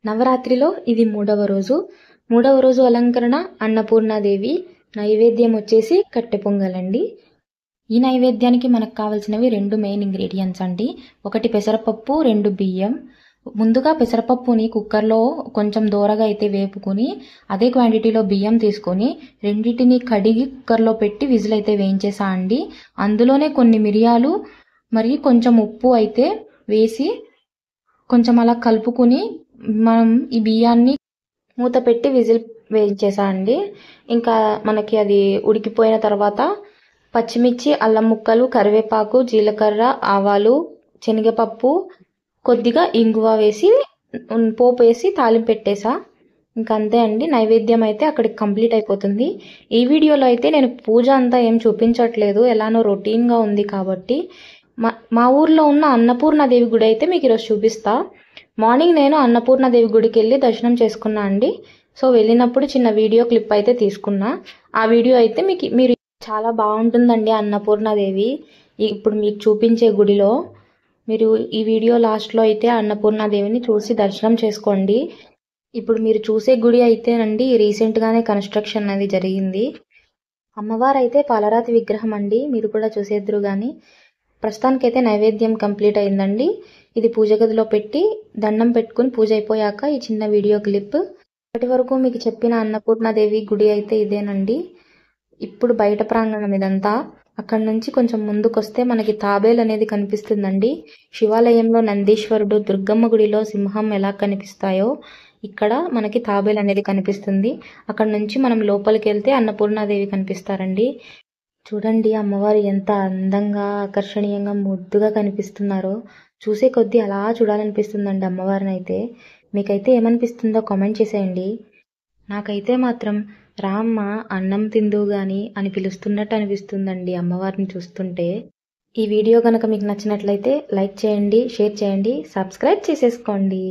నవరాత్రిలో ఇది మూడవ రోజు. మూడవ రోజు అలంకరణ అన్నపూర్ణాదేవి. నైవేద్యం వచ్చేసి కట్టె పొంగలండి. ఈ నైవేద్యానికి మనకు కావాల్సినవి 2 మెయిన్ ఇంగ్రీడియంట్స్ అండి. ఒకటి పెసరపప్పు, 2 బియ్యం. ముందుగా పెసరపప్పుని కుక్కర్లో కొంచెం దోరగా అయితే వేపుకొని అదే క్వాంటిటీలో బియ్యం తీసుకొని రెండింటిని కడిగి కుక్కర్లో పెట్టి విజిల్ అయితే వేయించేసా అండి. అందులోనే కొన్ని మిరియాలు మరియు కొంచెం ఉప్పు అయితే వేసి కొంచెం అలా కలుపుకుని మనం ఈ బియ్యాన్ని మూత పెట్టి విజిల్ వేయించేసా అండి. ఇంకా మనకి అది ఉడికిపోయిన తర్వాత పచ్చిమిర్చి, అల్లం ముక్కలు, కరివేపాకు, జీలకర్ర, ఆవాలు, శనగపప్పు, కొద్దిగా ఇంగువ వేసి పోపు వేసి తాలింపు పెట్టేసా. ఇంకా అంతే అండి, నైవేద్యం అయితే అక్కడికి కంప్లీట్ అయిపోతుంది. ఈ వీడియోలో అయితే నేను పూజ అంతా ఏం చూపించట్లేదు, ఎలానో రొటీన్గా ఉంది కాబట్టి. మా ఊర్లో ఉన్న అన్నపూర్ణాదేవి గుడి అయితే మీకు ఈరోజు చూపిస్తా. మార్నింగ్ నేను అన్నపూర్ణాదేవి గుడికి వెళ్ళి దర్శనం చేసుకున్నా అండి. సో వెళ్ళినప్పుడు చిన్న వీడియో క్లిప్ అయితే తీసుకున్నా. ఆ వీడియో అయితే మీరు చాలా బాగుంటుందండి. అన్నపూర్ణాదేవి ఇప్పుడు మీకు చూపించే గుడిలో మీరు ఈ వీడియో లాస్ట్లో అయితే అన్నపూర్ణాదేవిని చూసి దర్శనం చేసుకోండి. ఇప్పుడు మీరు చూసే గుడి అయితేనండి రీసెంట్గానే కన్స్ట్రక్షన్ అనేది జరిగింది. అమ్మవారు అయితే పాలరాతి విగ్రహం అండి, మీరు కూడా చూసేద్దరు. కానీ ప్రస్తుతానికైతే నైవేద్యం కంప్లీట్ అయిందండి. ఇది పూజ గదిలో పెట్టి దండం పెట్టుకుని పూజ అయిపోయాక ఈ చిన్న వీడియో క్లిప్. ఇప్పటి వరకు మీకు చెప్పిన అన్నపూర్ణాదేవి గుడి అయితే ఇదేనండి. ఇప్పుడు బయట ప్రాంగణం ఇదంతా. అక్కడ నుంచి కొంచెం ముందుకొస్తే మనకి తాబేలు అనేది కనిపిస్తుందండి. శివాలయంలో నందీశ్వరుడు, దుర్గమ్మ గుడిలో సింహం ఎలా కనిపిస్తాయో ఇక్కడ మనకి తాబేలు అనేది కనిపిస్తుంది. అక్కడ నుంచి మనం లోపలికి వెళ్తే అన్నపూర్ణాదేవి కనిపిస్తారండి. చూడండి అమ్మవారు ఎంత అందంగా, ఆకర్షణీయంగా, ముద్దుగా కనిపిస్తున్నారో. చూసే కొద్దీ అలా చూడాలనిపిస్తుందండి అమ్మవారిని అయితే. మీకైతే ఏమనిపిస్తుందో కామెంట్ చేసేయండి. నాకైతే మాత్రం రామ్మ అన్నం తిందు గాని అని పిలుస్తున్నట్టు అనిపిస్తుందండి అమ్మవారిని చూస్తుంటే. ఈ వీడియో కనుక మీకు నచ్చినట్లయితే లైక్ చేయండి, షేర్ చేయండి, సబ్స్క్రైబ్ చేసేసుకోండి.